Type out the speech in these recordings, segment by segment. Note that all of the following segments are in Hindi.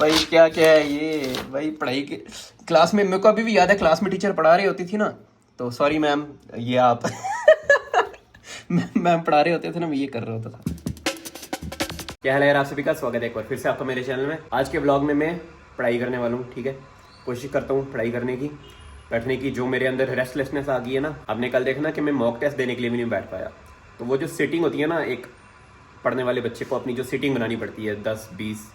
भाई क्या क्या है ये भाई, पढ़ाई के क्लास में मेरे को अभी भी याद है, क्लास में टीचर पढ़ा रही होती थी ना, तो सॉरी मैम, ये आप मैम पढ़ा रहे होते थे ना, मैं ये कर रहा होता था। क्या हाल है यार, आप सभी का स्वागत है एक बार फिर से आपका मेरे चैनल में। आज के ब्लॉग में मैं पढ़ाई करने वाला हूँ, ठीक है। कोशिश करता हूँ पढ़ाई करने की, बैठने की। जो मेरे अंदर रेस्टलेसनेस आ गई है ना, आपने कल देखना कि मैं मॉक टेस्ट देने के लिए भी नहीं बैठ पाया। तो वो जो सिटिंग होती है ना, एक पढ़ने वाले बच्चे को अपनी जो सिटिंग बनानी पड़ती है 10-20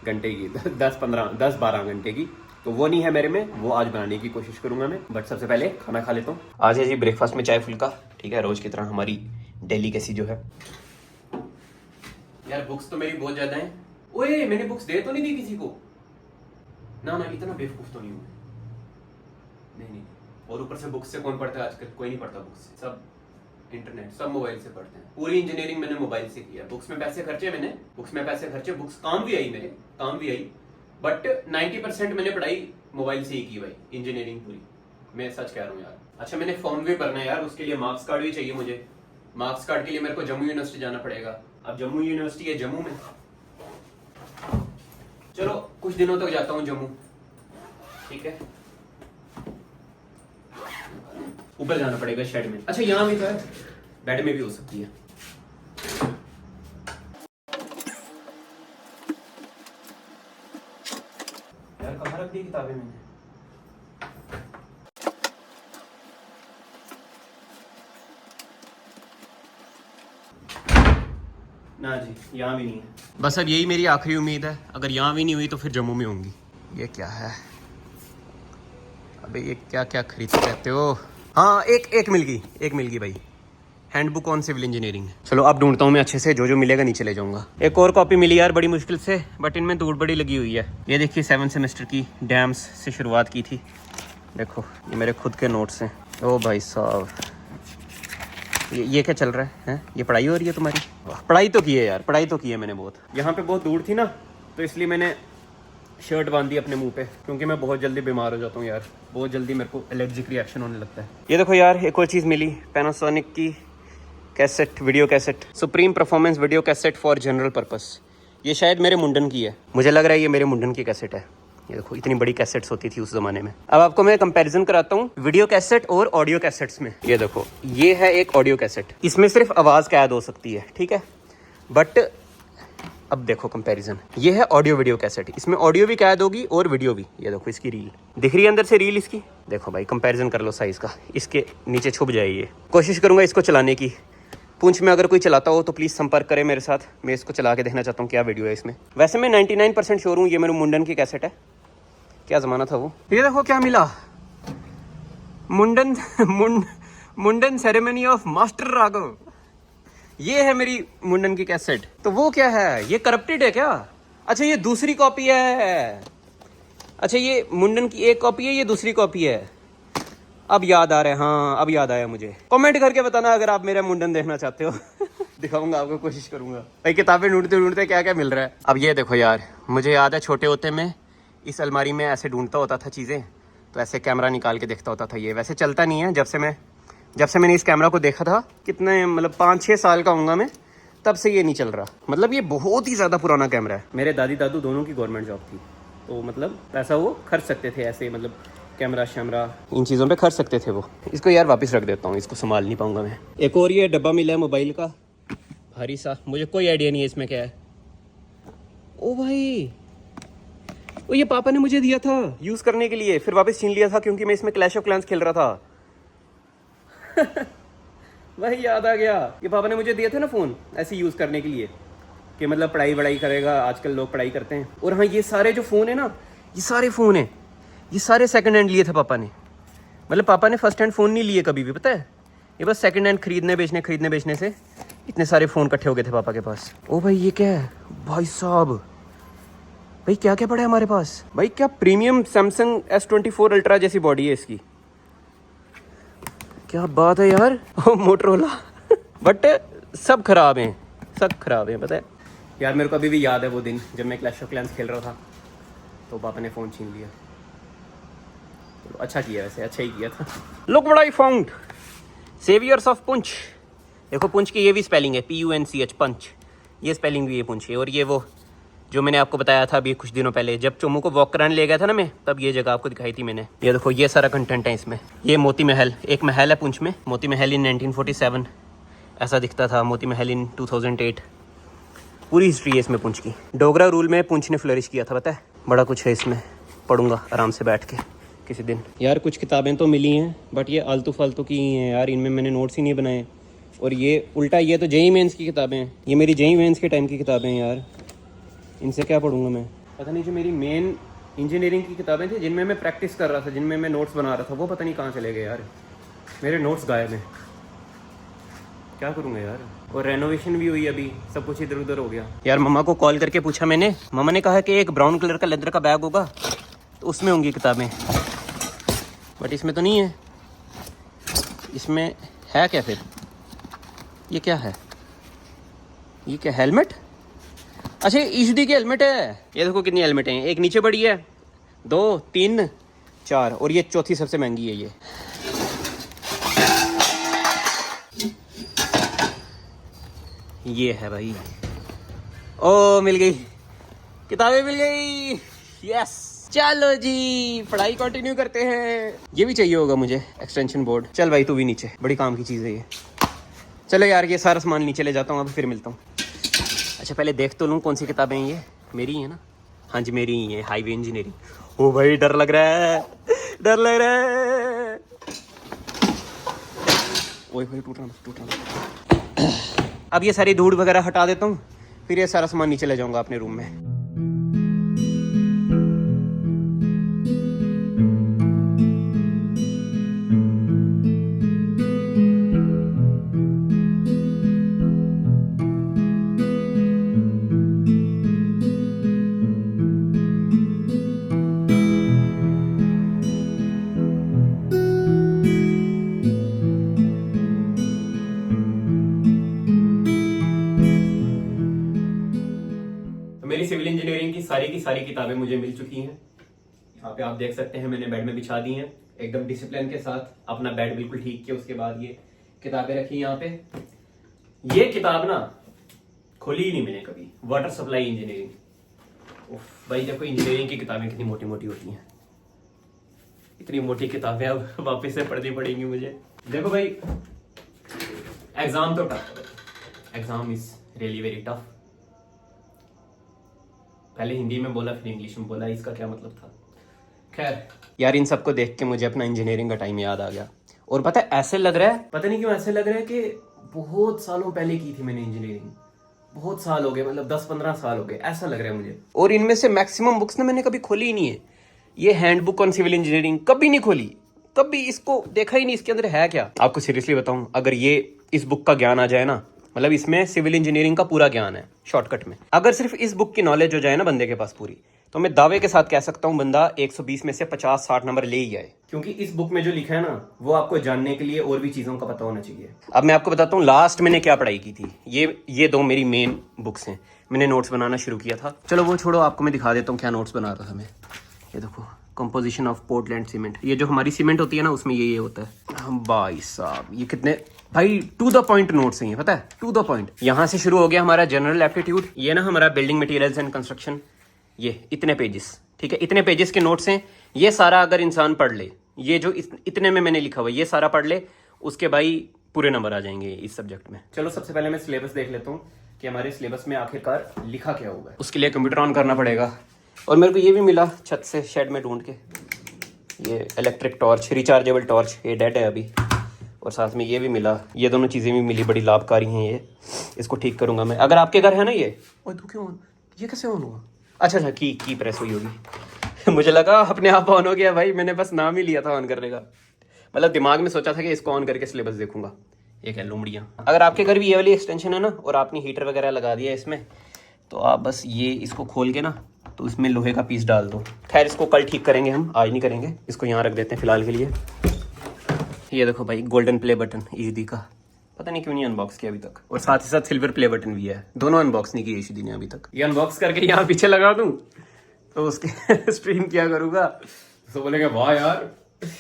घंटे की, 10-12 घंटे की, तो वो नहीं है मेरे में। वो आज बनाने की कोशिश करूंगा मैं। बट सबसे पहले खाना खा लेता हूँ। आज है जी ब्रेकफास्ट में चाय फुल्का, ठीक है, रोज की तरह हमारी डेली कैसी जो है। यार बुक्स तो मेरी बहुत ज्यादा हैं। ओए मैंने बुक्स दे तो नहीं दी किसी को ना, इतना बेवकूफ तो नहीं हूँ नहीं। और ऊपर से बुक्स से कौन पढ़ता है आजकल? कोई नहीं पढ़ता बुक्स से, सब इंटरनेट, सब मोबाइल से पढ़ते हैं। पूरी इंजीनियरिंग मैंने मोबाइल से किया। बुक्स में पैसे खर्चे मैंने, बुक्स काम भी आई, मेरे काम भी आई, बट 90% मैंने पढ़ाई मोबाइल से ही की भाई, इंजीनियरिंग पूरी। मैं सच कह रहा हूँ यार। अच्छा मैंने फॉर्म भी भरना है यार, उसके लिए मार्क्स कार्ड भी चाहिए मुझे। मार्क्स कार्ड के लिए मेरे को जम्मू यूनिवर्सिटी जाना पड़ेगा। अब जम्मू यूनिवर्सिटी है जम्मू में, चलो कुछ दिनों तक जाता हूँ जम्मू, ठीक है। ऊपर जाना पड़ेगा शेड में। अच्छा यहाँ भी तो है, बेड में भी हो सकती है। यार कहाँ रख दी किताबें मैंने? ना जी, यहाँ भी नहीं है। बस अब यही मेरी आखिरी उम्मीद है। अगर यहाँ भी नहीं हुई तो फिर जम्मू में होंगी। ये क्या है? अबे ये क्या क्या खरीदते रहते हो? हाँ एक मिल गई भाई, हैंडबुक ऑन सिविल इंजीनियरिंग। चलो अब ढूंढता हूँ मैं अच्छे से, जो मिलेगा नीचे ले जाऊंगा। एक और कॉपी मिली यार बड़ी मुश्किल से, बट इनमें धूड़ बड़ी लगी हुई है। ये देखिए 7 सेमेस्टर की डैम्स से शुरुआत की थी। देखो ये मेरे खुद के नोट्स हैं। ओ भाई साहब, ये क्या चल रहा है? ये पढ़ाई हो रही है तुम्हारी? पढ़ाई तो की है यार, पढ़ाई तो की है मैंने बहुत। यहाँ पे बहुत धूड़ थी ना, तो इसलिए मैंने शर्ट बांध दी अपने मुंह पे, क्योंकि मैं बहुत जल्दी बीमार हो जाता हूँ यार। बहुत जल्दी मेरे को एलर्जिक रिएक्शन होने लगता है। ये देखो यार, एक और चीज़ मिली, पैनासोनिक की cassette, video cassette, supreme performance video cassette for general purpose. ये शायद मेरे मुंडन की है, मुझे लग रहा है ये मेरे मुंडन की कैसेट है। ये देखो इतनी बड़ी कैसेट्स होती थी उस जमाने में। अब आपको मैं कंपैरिजन कराता हूँ वीडियो कैसेट और ऑडियो कैसेट्स में। ये देखो, ये है एक ऑडियो कैसेट, इसमें सिर्फ आवाज़ कैद हो सकती है, ठीक है। बट अब देखो कंपैरिजन, ये है ऑडियो वीडियो कैसेट, इसमें ऑडियो भी कैद होगी और वीडियो भी। ये देखो इसकी रील दिख रही है अंदर से, रील इसकी देखो भाई, कंपैरिजन कर लो साइज़ का। इसके नीचे छुप जाए ये। कोशिश करूँगा इसको चलाने की। पूंछ में अगर कोई चलाता हो तो प्लीज़ संपर्क करें मेरे साथ, मैं इसको चला के देखना चाहता हूँ क्या वीडियो है इसमें। वैसे मैं 99% श्योर हूँ ये मेरे मुंडन की कैसेट है। क्या ज़माना था वो। ये देखो क्या मिला, मुंडन सेरेमनी ऑफ मास्टर राघव। ये है मेरी मुंडन की कैसेट। तो वो क्या है, ये करप्टेड है क्या? अच्छा ये दूसरी कॉपी है। अच्छा ये मुंडन की एक कॉपी है, ये दूसरी कॉपी है। अब याद आ रहा है, हाँ अब याद आया मुझे। कमेंट करके बताना अगर आप मेरा मुंडन देखना चाहते हो। दिखाऊंगा आपको, कोशिश करूंगा भाई। किताबें ढूंढते ढूंढते क्या क्या मिल रहा है। अब ये देखो यार, मुझे याद है छोटे होते में इस अलमारी में ऐसे ढूंढता होता था चीज़ें, तो ऐसे कैमरा निकाल के देखता होता था। ये वैसे चलता नहीं है, जब से मैंने इस कैमरा को देखा था, कितने मतलब 5-6 साल का होऊंगा मैं, तब से ये नहीं चल रहा। मतलब ये बहुत ही ज़्यादा पुराना कैमरा है। मेरे दादी दादू दोनों की गवर्नमेंट जॉब थी, तो मतलब पैसा वो खर्च सकते थे ऐसे, मतलब कैमरा शैमरा इन चीज़ों पे खर्च सकते थे वो। इसको यार वापस रख देता हूँ, इसको संभाल नहीं पाऊंगा मैं। एक और ये डब्बा मिला है मोबाइल का, भारी सा, मुझे कोई आइडिया नहीं है इसमें क्या है। ओ भाई, वो ये पापा ने मुझे दिया था यूज़ करने के लिए, फिर वापस छीन लिया था क्योंकि मैं इसमें क्लैश ऑफ क्लैंस खेल रहा था। वही याद आ गया, ये पापा ने मुझे दिया था ना फ़ोन ऐसे यूज़ करने के लिए, कि मतलब पढ़ाई वढ़ाई करेगा, आजकल लोग पढ़ाई करते हैं। और हाँ ये सारे जो फ़ोन है ना, ये सारे फ़ोन हैं, ये सारे सेकंड हैंड लिए थे पापा ने। मतलब पापा ने फर्स्ट हैंड फ़ोन नहीं लिए कभी भी, पता है। ये बस सेकंड हैंड खरीदने बेचने से इतने सारे फ़ोन इकट्ठे हो गए थे पापा के पास। ओ भाई ये क्या है भाई साहब, भाई क्या क्या पड़ा है हमारे पास भाई। क्या प्रीमियम सैमसंग S24 अल्ट्रा जैसी बॉडी है इसकी, क्या बात है यार। मोटरोला। बट सब खराब हैं, पता है यार। मेरे को अभी भी याद है वो दिन जब मैं क्लैश ऑफ क्लैंस खेल रहा था, तो पापा ने फ़ोन छीन लिया। तो अच्छा किया, वैसे अच्छा ही किया था। Look what I found, saviours of Poonch. देखो पुंछ की ये भी स्पेलिंग है, PUNCH, पंच। ये स्पेलिंग भी है पुंछ। और ये वो जो मैंने आपको बताया था अभी कुछ दिनों पहले, जब चोमू को वॉक कराने ले गया था ना मैं, तब ये जगह आपको दिखाई थी मैंने। ये देखो, ये सारा कंटेंट है इसमें। ये मोती महल, एक महल है पुंछ में, मोती महल इन 1947 ऐसा दिखता था, मोती महल इन 2008। पूरी हिस्ट्री है इसमें पुंछ की। डोगरा रूल में पुंछ ने फ्लरिश किया था, पता है। बड़ा कुछ है इसमें, पढ़ूंगा आराम से बैठ के किसी दिन। यार कुछ किताबें तो मिली हैं, बट ये आलतू फालतू की ही हैं यार, इनमें मैंने नोट्स ही नहीं बनाए। और ये उल्टा, ये तो जेई मेंस की किताबें हैं, ये मेरी जेई मेंस के टाइम की किताबें हैं यार, इनसे क्या पढ़ूंगा मैं। पता नहीं, जो मेरी मेन इंजीनियरिंग की किताबें थी जिनमें मैं प्रैक्टिस कर रहा था, जिनमें मैं नोट्स बना रहा था, वो पता नहीं कहाँ चले गए यार। मेरे नोट्स गायब हैं, क्या करूँगा यार। और रेनोवेशन भी हुई अभी, सब कुछ इधर उधर हो गया यार। मम्मा को कॉल करके पूछा मैंने, मम्मा ने कहा कि एक ब्राउन कलर का लेदर का बैग होगा तो उसमें होंगी किताबें, बट इसमें तो नहीं है। इसमें है क्या फिर? ये क्या है? ये क्या, हेलमेट? अच्छा, ईशदी की हेलमेट है। ये देखो कितनी हेलमेटें हैं, एक नीचे पड़ी है, 2 3 4, और ये चौथी सबसे महंगी है ये है भाई। ओ मिल गई, किताबें मिल गई, यस। चलो जी, पढ़ाई कंटिन्यू करते हैं। ये भी चाहिए होगा मुझे, एक्सटेंशन बोर्ड। चल भाई तू भी नीचे, बड़ी काम की चीज़ है ये। चलो यार, ये सारा सामान नीचे ले जाता हूँ, अब फिर मिलता हूँ। अच्छा पहले देख तो लूँ कौन सी किताबें हैं ये। मेरी ही है ना? हाँ जी मेरी ही है, हाईवे इंजीनियरिंग। ओ भाई डर लग रहा है, डर लग रहा है। ओए भाई टूट रहा। अब ये सारी धूड़ वगैरह हटा देता हूँ, फिर ये सारा सामान नीचे ले जाऊँगा अपने रूम में। मेरी सिविल इंजीनियरिंग की सारी किताबें मुझे मिल चुकी हैं। यहाँ पे आप देख सकते हैं, मैंने बेड में बिछा दी हैं एकदम डिसिप्लिन के साथ। अपना बेड बिल्कुल ठीक किया, उसके बाद ये किताबें रखी यहाँ पे। ये किताब ना खोली ही नहीं मैंने कभी, वाटर सप्लाई इंजीनियरिंग। भाई देखो इंजीनियरिंग की किताबें कितनी मोटी मोटी होती हैं, इतनी मोटी किताबें अब वापस से पढ़नी पड़ेंगी मुझे। देखो भाई, एग्जाम तो tough, exam is really very tough. पहले हिंदी में बोला फिर इंग्लिश में बोला, इसका क्या मतलब था। खैर यार, इन सबको देख के मुझे अपना इंजीनियरिंग का टाइम याद आ गया। और पता है ऐसे लग रहा है, पता नहीं क्यों ऐसे लग रहा है कि बहुत सालों पहले की थी मैंने इंजीनियरिंग। बहुत साल हो गए, मतलब 10-15 साल हो गए, ऐसा लग रहा है मुझे। और इनमें से मैक्सिमम बुक्स ना मैंने कभी खोली ही नहीं है। ये हैंडबुक ऑन सिविल इंजीनियरिंग कभी नहीं खोली, कभी इसको देखा ही नहीं, इसके अंदर है क्या। आपको सीरियसली बताऊं, अगर ये इस बुक का ज्ञान आ जाए ना, मतलब इसमें सिविल इंजीनियरिंग का पूरा ज्ञान है शॉर्टकट में, अगर सिर्फ इस बुक की नॉलेज हो जाए ना बंदे के पास पूरी, तो मैं दावे के साथ कह सकता हूं बंदा 120 में से 50-60 नंबर ले ही आए। क्योंकि इस बुक में जो लिखा है ना, वो आपको जानने के लिए और भी चीजों का पता होना चाहिए। अब मैं आपको बताता हूँ लास्ट मैंने क्या पढ़ाई की थी। ये 2 मेरी मेन बुक्स हैं, मैंने नोट्स बनाना शुरू किया था। चलो वो छोड़ो, आपको मैं दिखा देता हूँ क्या नोट्स बना रहा था मैं। ये देखो, कंपोजिशन ऑफ पोर्टलैंड सीमेंट। ये जो हमारी सीमेंट होती है ना, उसमें ये होता है। भाई साहब ये कितने भाई टू द पॉइंट नोट्स हैं ये, पता है, टू द पॉइंट। यहाँ से शुरू हो गया हमारा जनरल एप्टीट्यूड। ये ना हमारा बिल्डिंग मटेरियल्स एंड कंस्ट्रक्शन, ये इतने पेजेस, ठीक है, इतने पेजेस के नोट्स हैं। ये सारा अगर इंसान पढ़ ले, ये जो इतने में मैंने लिखा हुआ ये सारा पढ़ ले, उसके भाई पूरे नंबर आ जाएंगे इस सब्जेक्ट में। चलो सबसे पहले मैं सिलेबस देख लेता हूँ कि हमारे सिलेबस में आखिरकार लिखा क्या होगा। उसके लिए कंप्यूटर ऑन करना पड़ेगा। और मेरे को ये भी मिला छत से शेड में ढूंढ के, ये इलेक्ट्रिक टॉर्च, रिचार्जेबल टॉर्च, ये डेड है अभी। और साथ में ये भी मिला, ये दोनों चीज़ें भी मिली, बड़ी लाभकारी हैं ये। इसको ठीक करूँगा मैं। अगर आपके घर है ना ये, ओए तू क्यों ऑन, ये कैसे ऑन हुआ? अच्छा की प्रेस हुई होगी। मुझे लगा अपने आप ऑन हो गया भाई, मैंने बस नाम ही लिया था ऑन करने का। मतलब दिमाग में सोचा था कि इसको ऑन करके सिलेबस देखूंगा। ये क्या लुमड़ियाँ। अगर आपके घर भी ये वाली एक्सटेंशन है ना, और आपने हीटर वगैरह लगा दिया इसमें, तो आप बस ये इसको खोल के ना, तो इसमें लोहे का पीस डाल दो। खैर इसको कल ठीक करेंगे हम, आज नहीं करेंगे। इसको यहाँ रख देते हैं फिलहाल के लिए। ये देखो भाई, गोल्डन प्ले बटन ईदी का, पता नहीं क्यों नहीं अनबॉक्स किया अभी तक। और साथ ही साथ सिल्वर प्ले बटन भी है, दोनों अनबॉक्स नहीं किए ईदी ने अभी तक। ये अनबॉक्स करके यहाँ पीछे लगा दूँ तो उसके स्ट्रीम किया करूँगा, तो बोलेंगे वाह यार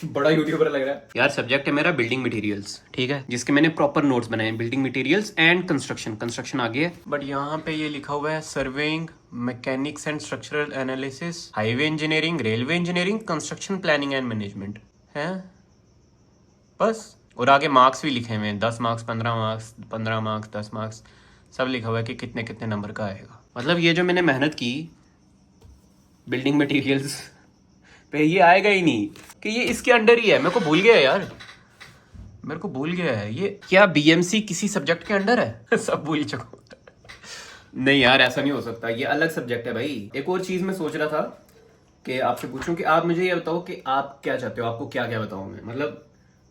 बड़ा यूट्यूबर लग रहा है यार। सब्जेक्ट है मेरा बिल्डिंग मटेरियल्स, ठीक है, जिसके मैंने प्रॉपर नोट्स बनाए हैं, बिल्डिंग मटेरियल्स एंड कंस्ट्रक्शन आगे है, बट यहाँ पे ये लिखा हुआ है surveying, mechanics and structural analysis, highway engineering, railway engineering, construction planning and management है बस। और आगे मार्क्स भी लिखे हुए हैं, 10 मार्क्स, 15 मार्क्स, 15 मार्क्स, 10 मार्क्स, सब लिखा हुआ है कि कितने कितने नंबर का आएगा। मतलब ये जो मैंने मेहनत की बिल्डिंग मटेरियल्स पे, ये आएगा ही नहीं कि ये इसके अंडर ही है। मेरे को भूल गया यार, मेरे को भूल गया है ये क्या बीएमसी किसी सब्जेक्ट के अंडर है। सब भूल चुका नहीं यार, ऐसा नहीं हो सकता, ये अलग सब्जेक्ट है भाई। एक और चीज मैं सोच रहा था कि आपसे पूछूं कि आप मुझे ये बताओ कि आप क्या चाहते हो, आपको क्या क्या बताऊं मैं, मतलब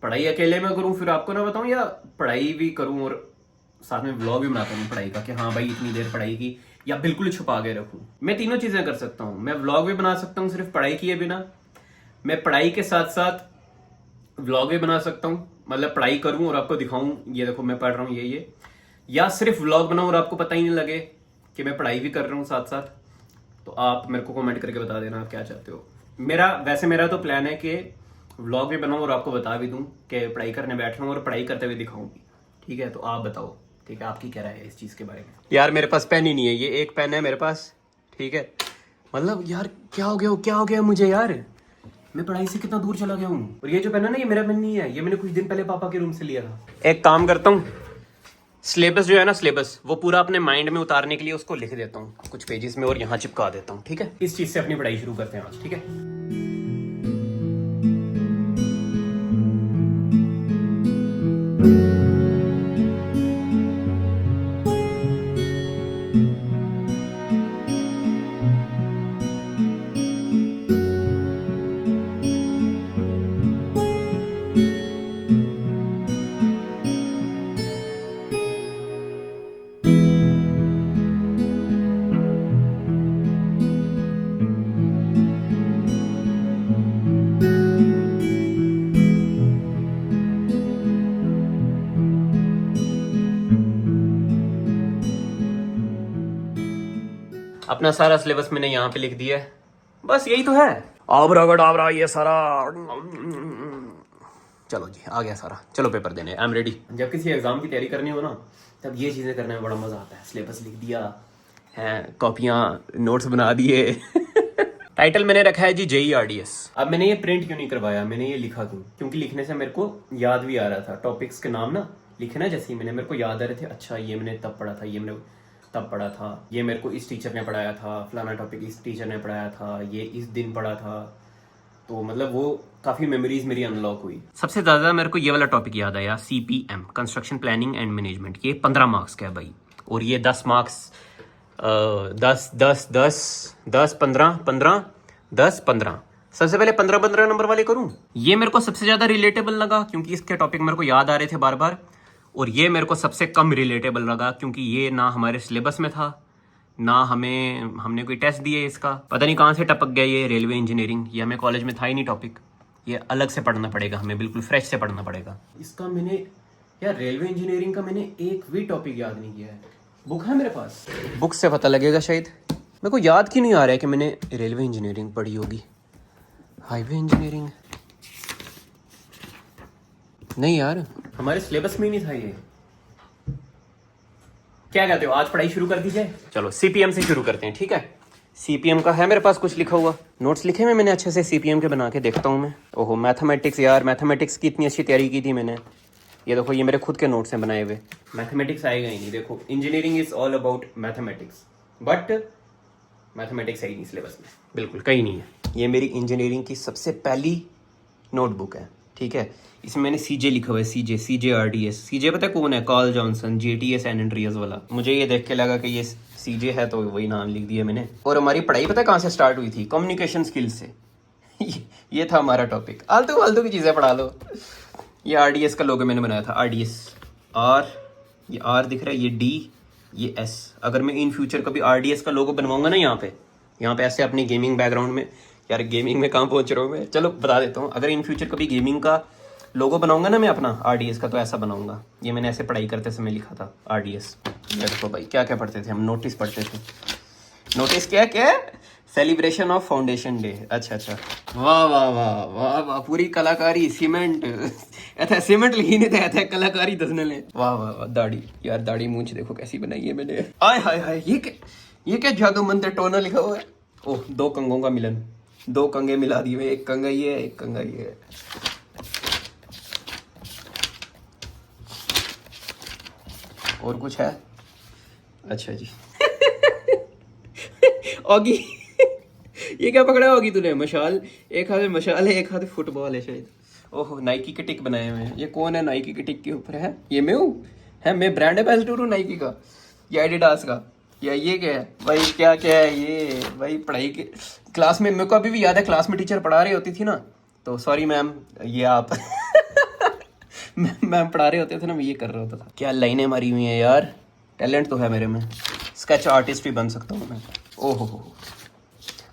पढ़ाई अकेले में करूं फिर आपको ना बताऊं, या पढ़ाई भी करूं और साथ में व्लॉग भी बनाता हूं पढ़ाई का कि हाँ भाई इतनी देर पढ़ाई की, या बिल्कुल छुपा के रखूं। मैं तीनों चीजें कर सकता हूं, मैं व्लॉग भी बना सकता हूं सिर्फ पढ़ाई किए बिना, मैं पढ़ाई के साथ साथ व्लॉग भी बना सकता हूं, मतलब पढ़ाई करूं और आपको दिखाऊं ये देखो मैं पढ़ रहा हूं ये, या सिर्फ व्लॉग बनाऊं और आपको पता ही नहीं लगे कि मैं पढ़ाई भी कर रहा हूं साथ साथ। तो आप मेरे को कमेंट करके बता देना आप क्या चाहते हो। मेरा तो प्लान है कि व्लॉग भी बनाऊं और आपको बता भी दूं कि पढ़ाई करने बैठ रहा हूं और पढ़ाई करते हुए दिखाऊं भी, ठीक है। तो आप बताओ, ठीक है, आपकी क्या राय है इस चीज के बारे में। यार मेरे पास पेन ही नहीं है, ये एक पेन है मेरे पास, ठीक है। मतलब यार क्या हो गया मुझे यार, मैं पढ़ाई से कितना दूर चला गया हूँ। और ये जो पेन है ना, ये मेरा पेन नहीं है, ये मैंने कुछ दिन पहले पापा के रूम से लिया था। एक काम करता हूँ, सिलेबस जो है ना, सिलेबस वो पूरा अपने माइंड में उतारने के लिए उसको लिख देता हूँ कुछ पेजेस में और यहाँ चिपका देता हूँ, ठीक है। इस चीज से अपनी पढ़ाई शुरू करते हैं आज, ठीक है। अपना सारा सिलेबस मैंने यहाँ पे लिख दिया है, बस यही तो है। आबरा ये सारा, चलो जी आ गया सारा, चलो पेपर देने, आई एम रेडी। जब किसी एग्जाम की तैयारी करनी हो ना, तब ये चीजें करने में बड़ा मजा आता है। सिलेबस लिख दिया है, कॉपियां नोट्स बना दिए। टाइटल मैंने रखा है जी JEE-RDS। अब मैंने ये प्रिंट क्यों नहीं करवाया, मैंने ये लिखा क्यों, क्योंकि लिखने से मेरे को याद भी आ रहा था, टॉपिक्स के नाम ना लिखे ना जैसे ही मैंने, मेरे को याद आ रहे थे, अच्छा ये मैंने तब पढ़ा था, ये मैंने तब पढ़ा था, ये मेरे को इस टीचर ने पढ़ाया था, फलाना टॉपिक इस टीचर ने पढ़ाया था, ये इस दिन पढ़ा था। तो मतलब वो काफ़ी मेमोरीज मेरी अनलॉक हुई। सबसे ज़्यादा मेरे को ये वाला टॉपिक याद आया, CPM, construction planning and management. ये 15 मार्क्स का है भाई, और ये 10 मार्क्स, 10 10 10 10 15 15 10 15। सबसे पहले 15 नंबर वाले करूं। ये मेरे को सबसे ज़्यादा रिलेटेबल लगा क्योंकि इसके टॉपिक मेरे को याद आ रहे थे बार बार, और ये मेरे को सबसे कम रिलेटेबल लगा क्योंकि ये ना हमारे सिलेबस में था, ना हमने कोई टेस्ट दिए इसका। पता नहीं कहाँ से टपक गया ये रेलवे इंजीनियरिंग, ये हमें कॉलेज में था ही नहीं टॉपिक, ये अलग से पढ़ना पड़ेगा, हमें बिल्कुल फ्रेश से पढ़ना पड़ेगा इसका। मैंने यार रेलवे इंजीनियरिंग का मैंने एक भी टॉपिक याद नहीं किया है। बुक है मेरे पास, बुक से पता लगेगा शायद। मेरे को याद क्यों नहीं आ रहा है कि मैंने रेलवे इंजीनियरिंग पढ़ी होगी। हाईवे इंजीनियरिंग नहीं यार, हमारे सिलेबस में ही नहीं था ये। क्या कहते हो, आज पढ़ाई शुरू कर दी जाए? चलो CPM से शुरू करते हैं, ठीक है। CPM का है मेरे पास कुछ लिखा हुआ, नोट्स लिखे हुए मैंने अच्छे से CPM के बना के, देखता हूँ मैं। ओहो मैथमेटिक्स, यार मैथमेटिक्स की इतनी अच्छी तैयारी की थी मैंने। ये देखो ये मेरे खुद के नोट्स हैं बनाए हुए। मैथमेटिक्स आएगा ही नहीं, देखो engineering is all about mathematics, but mathematics है ही नहीं सिलेबस में, बिल्कुल कहीं नहीं है। ये मेरी इंजीनियरिंग की सबसे पहली नोटबुक है, ठीक है। इसमें मैंने CJ लिखा हुआ है, CJ RDS। पता है कौन है? Carl Johnson, JTA San Andreas वाला। मुझे ये देख के लगा कि ये CJ है तो वही नाम लिख दिया मैंने। और हमारी पढ़ाई पता है कहाँ से स्टार्ट हुई थी? कम्युनिकेशन स्किल्स से। ये था हमारा टॉपिक। आलतू फालतू की चीज़ें पढ़ा लो। ये RDS का लोगो मैंने बनाया था, RDS R, ये R दिख रहा है, ये D, ये S। अगर मैं इन फ्यूचर कभी RDS का लोगो बनवाऊंगा ना यहाँ पे ऐसे अपनी गेमिंग बैकग्राउंड में, यार गेमिंग में कहाँ पहुँच रहा हूँ मैं, चलो बता देता हूँ। अगर इन फ्यूचर कभी गेमिंग का लोगो बनाऊंगा ना मैं अपना RDS का, तो ऐसा बनाऊंगा। ये मैंने ऐसे पढ़ाई करते समय लिखा था RDS। ये देखो भाई क्या क्या पढ़ते थे हम, नोटिस पढ़ते थे। नोटिस क्या सेलिब्रेशन ऑफ फाउंडेशन डे। अच्छा अच्छा, वाह वाह वाह वाह वाह, पूरी कलाकारी सीमेंट ऐसा सीमेंट लिखी नहीं था, ऐसा कलाकारी दसने ले। वाह वाह वाह, दाढ़ी यार, दाढ़ी मूंछ देखो कैसी बनाई है मैंने। आय हाय हाय, ये क्या जादू मंत्र टोना लिखा हुआ है। ओह, दो कंगों का मिलन, दो कंगे मिला दिए हुए, एक कंगा ये है, एक कंगा ये है। और कुछ है? अच्छा जी ऑगी ये क्या पकड़ा होगी तूने? मशाल, एक हाथ में मशाल है, एक हाथ में फुटबॉल है शायद। ओहो, नाइकी के टिक बनाए हुए हैं। ये कौन है नाइकी के टिक के ऊपर है? ये मैं हूँ? है मैं ब्रांड एम्बेसडर हूँ नाइकी का या एडिडास का, या ये क्या है भाई? क्या क्या है ये भाई? पढ़ाई के क्लास में मेरे को अभी भी याद है, क्लास में टीचर पढ़ा रही होती थी ना, तो सॉरी मैम, ये आप मैम पढ़ा रहे होते थे ना, मैं ये कर रहा होता था। क्या लाइनें मारी हुई हैं यार, टैलेंट तो है मेरे में, स्केच आर्टिस्ट भी बन सकता हूँ मैं। ओहो हो,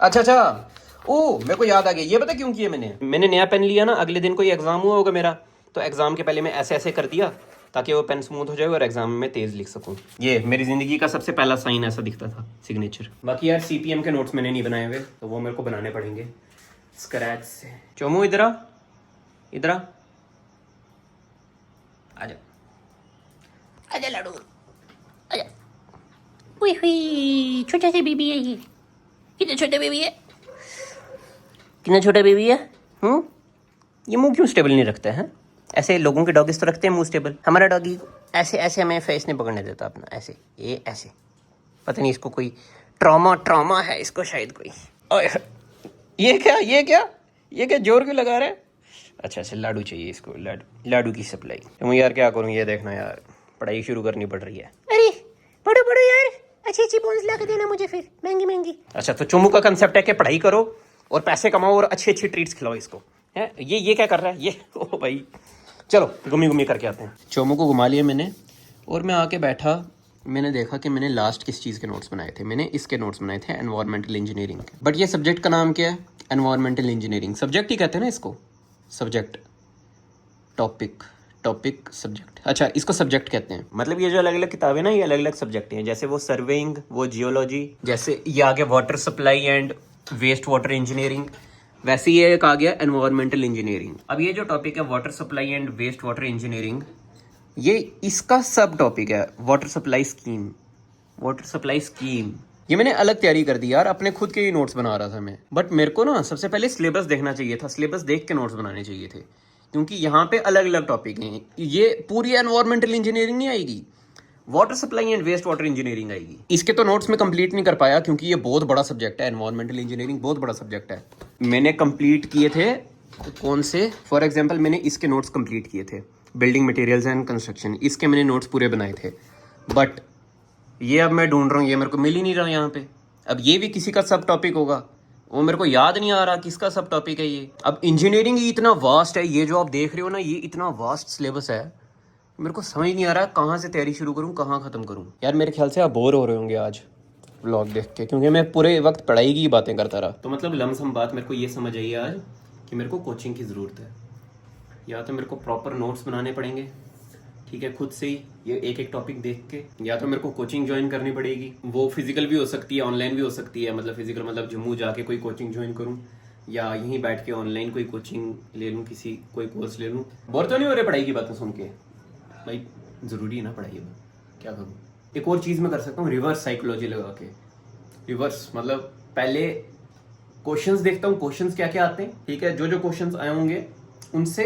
अच्छा अच्छा, ओ मेरे को याद आ गया, ये पता क्यों किया मैंने नया पेन लिया ना, अगले दिन कोई एग्जाम हुआ होगा मेरा, तो एग्जाम के पहले मैं ऐसे ऐसे कर दिया ताकि वो पेन स्मूथ हो जाए और एग्जाम में तेज लिख सकूं। ये मेरी जिंदगी का सबसे पहला साइन ऐसा दिखता था, सिग्नेचर। बाकी यार सीपीएम के नोट्स मैंने नहीं बनाए हुए, तो वो मेरे को बनाने पड़ेंगे स्क्रैच से। चोमू इधर आ, इधर आ, आजा आजा लाडू, आजा। हुई हुई, छोटा सा बेबी है ये। कितना छोटा बेबी है, कितना छोटा बेबी है। ये मुंह क्यों स्टेबल नहीं रखता है? ऐसे लोगों के डॉगीज तो रखते हैं मुंह स्टेबल, हमारा डॉगी ऐसे ऐसे हमें फेस नहीं पकड़ने देता अपना, ऐसे ये ऐसे। पता नहीं इसको कोई ट्रॉमा है इसको शायद कोई। ओए, ये क्या जोर क्यों लगा रहा है? अच्छा अच्छा, लाडू चाहिए इसको, लाडू की सप्लाई। तो यार क्या करूँ, ये देखना यार, पढ़ाई शुरू करनी पड़ रही है। अरे पढ़ो यार, अच्छी अच्छी बोन्स ला के देना मुझे फिर, महंगी महंगी। अच्छा, तो चुम्मू का कंसेप्ट है कि पढ़ाई करो और पैसे कमाओ और अच्छी अच्छी ट्रीट्स खिलाओ इसको, है? ये क्या कर रहा है ये? ओ भाई, चलो घूमी करके आते हैं। चोमू को घुमा लिया मैंने और मैं आके बैठा, मैंने देखा कि मैंने लास्ट किस चीज़ के नोट्स बनाए थे। मैंने इसके नोट्स बनाए थे, एनवायरमेंटल इंजीनियरिंग के। बट ये सब्जेक्ट का नाम क्या है? Environmental engineering. सब्जेक्ट ही कहते हैं ना इसको, सब्जेक्ट, टॉपिक सब्जेक्ट। अच्छा, इसको सब्जेक्ट कहते हैं। मतलब ये जो अलग अलग किताबें ना, ये अलग अलग सब्जेक्ट हैं। जैसे वो सर्वेइंग, वो जियोलॉजी, जैसे ये आगे water supply and waste water engineering, वैसे ये एक आ गया एनवायरमेंटल इंजीनियरिंग। अब ये जो टॉपिक है water supply and waste water engineering, ये इसका सब टॉपिक है, वाटर सप्लाई स्कीम। ये मैंने अलग तैयारी कर दी यार, अपने खुद के ही नोट्स बना रहा था मैं। बट मेरे को ना सबसे पहले सिलेबस देखना चाहिए था, सिलेबस देख के नोट्स बनाने चाहिए थे, क्योंकि यहाँ पे अलग अलग टॉपिक हैं। ये पूरी एनवायरमेंटल इंजीनियरिंग नहीं आएगी, water supply and waste water engineering आएगी। इसके तो नोट्स में कंप्लीट नहीं कर पाया, क्योंकि ये बहुत बड़ा सब्जेक्ट है, एनवायरमेंटल इंजीनियरिंग बहुत बड़ा सब्जेक्ट है। मैंने कंप्लीट किए थे कौन से, फॉर एग्जांपल मैंने इसके नोट्स कंप्लीट किए थे, बिल्डिंग मटेरियल्स एंड कंस्ट्रक्शन, इसके मैंने नोट्स पूरे बनाए थे। बट ये अब मैं ढूंढ रहा हूँ, ये मेरे को मिल ही नहीं रहा यहाँ पे। अब ये भी किसी का सब टॉपिक होगा, वो मेरे को याद नहीं आ रहा किसका सब टॉपिक है ये। अब इंजीनियरिंग ही इतना वास्ट है, ये जो आप देख रहे हो ना, ये इतना वास्ट सिलेबस है, मेरे को समझ नहीं आ रहा कहाँ से तैयारी शुरू करूँ, कहाँ ख़त्म करूँ। यार मेरे ख्याल से आप बोर हो रहे होंगे आज व्लॉग देख के, क्योंकि मैं पूरे वक्त पढ़ाई की बातें करता रहा। तो मतलब लमसम बात मेरे को ये समझ आई आज कि मेरे को कोचिंग की ज़रूरत है। या तो मेरे को प्रॉपर नोट्स बनाने पड़ेंगे, ठीक है, खुद से ही ये एक एक टॉपिक देख के, या तो मेरे को कोचिंग ज्वाइन करनी पड़ेगी। वो फिजिकल भी हो सकती है, ऑनलाइन भी हो सकती है। मतलब फिजिकल मतलब जम्मू जाके कोई कोचिंग ज्वाइन करूँ, या यहीं बैठ के ऑनलाइन कोई कोचिंग ले लूँ, कोई कोर्स ले लूँ। बोर तो नहीं हो रहे पढ़ाई की बातें सुन के? भाई ज़रूरी है ना पढ़ाई में, क्या करूँ? एक और चीज़ मैं कर सकता हूँ, रिवर्स साइकोलॉजी लगा के। रिवर्स मतलब पहले क्वेश्चंस देखता हूँ, क्वेश्चंस क्या क्या आते हैं, ठीक है, जो जो क्वेश्चंस आए होंगे उनसे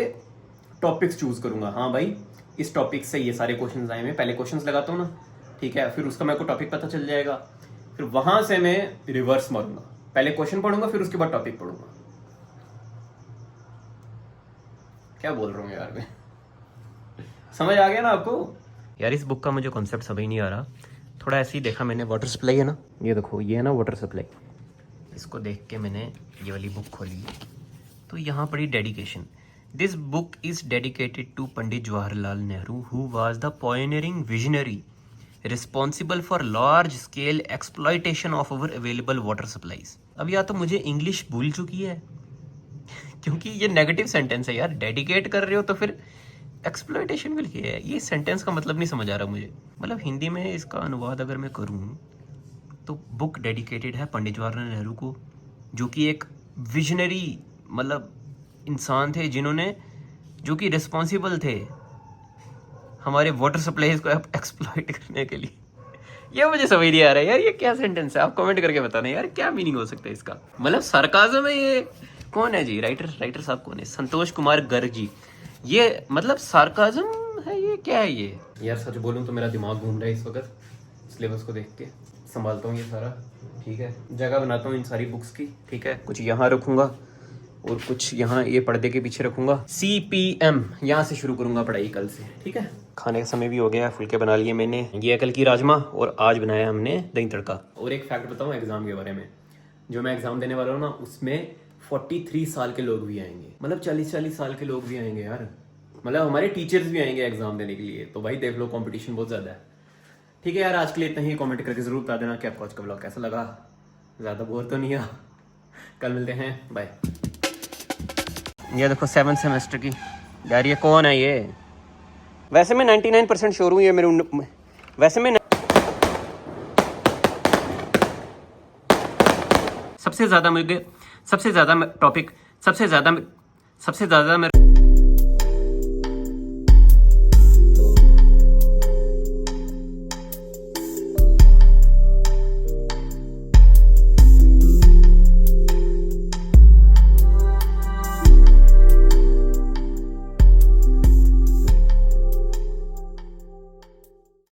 टॉपिक्स चूज करूँगा। हाँ भाई, इस टॉपिक से ये सारे क्वेश्चंस आए हैं, पहले क्वेश्चंस लगाता हूँ ना, ठीक है, फिर उसका मेरे को टॉपिक पता चल जाएगा, फिर वहाँ से मैं रिवर्स मारूंगा, पहले क्वेश्चन पढ़ूंगा फिर उसके बाद टॉपिक पढ़ूंगा। क्या बोल रहा हूँ यार मैं, समझ आ गया ना आपको? यार इस बुक का मुझे कॉन्सेप्ट समझ नहीं आ रहा, थोड़ा ऐसे ही देखा मैंने। वाटर सप्लाई है ना, ये देखो, ये है ना वाटर सप्लाई। इसको देख के मैंने ये वाली बुक खोली, तो यहाँ पढ़ी dedication. This book is dedicated to Pandit Jawaharlal Nehru, who was the pioneering visionary responsible for large scale exploitation of our available water supplies। अब या तो मुझे इंग्लिश भूल चुकी है क्योंकि ये नेगेटिव सेंटेंस है यार, डेडिकेट कर रहे हो तो फिर एक्सप्लॉयटेशन भी लिखी है। ये सेंटेंस का मतलब नहीं समझ आ रहा मुझे। मतलब हिंदी में इसका अनुवाद अगर मैं करूँ तो बुक डेडिकेटेड है पंडित जवाहरलाल नेहरू को, जो कि एक विजनरी मतलब इंसान थे, जिन्होंने जो कि रिस्पॉन्सिबल थे हमारे वाटर सप्लाईज को एक्सप्लॉइट करने के लिए। ये मुझे समझ नहीं आ रहा है यार, ये क्या सेंटेंस है? आप कमेंट करके बताना यार, क्या मीनिंग हो सकता है इसका? मतलब सरकाज़म है ये? कौन है जी राइटर साहब? कौन है? संतोष कुमार गर्ग जी। ये मतलब सार्काज़म है ये? क्या है ये यार? सच बोलूं तो मेरा दिमाग घूम रहा है इस वक्त सिलेबस को देख के। संभालता हूँ ये सारा, ठीक है, जगह बनाता हूँ इन सारी बुक्स की, ठीक है। कुछ यहाँ रखूँगा और कुछ यहाँ ये पर्दे के पीछे रखूँगा। CPM यहाँ से शुरू करूँगा पढ़ाई कल से, ठीक है। खाने का समय भी हो गया, फुलके बना लिए मैंने। ये कल की राजमा और आज बनाया हमने दही तड़का। और एक फैक्ट बताऊँ एग्जाम के बारे में, जो मैं एग्जाम देने वाला हूँ ना, उसमें 43 साल के लोग भी आएंगे, मतलब 40 साल के लोग भी आएंगे यार। मतलब हमारे टीचर्स भी आएंगे एग्जाम देने के लिए। तो भाई देख लो, कंपटीशन बहुत ज़्यादा है। ठीक है यार, आज के लिए इतना ही। कमेंट करके ज़रूर बता देना कि आपको आज का ब्लॉग कैसा लगा। ज़्यादा बोर तो नहीं हुआ? कल मिलते हैं, बाय। ये देखो 7th सेमेस्टर की यार, ये कौन है ये? वैसे मैं 99% श्योर हूँ ये मेरे वैसे मैं सबसे ज़्यादा टॉपिक सबसे ज़्यादा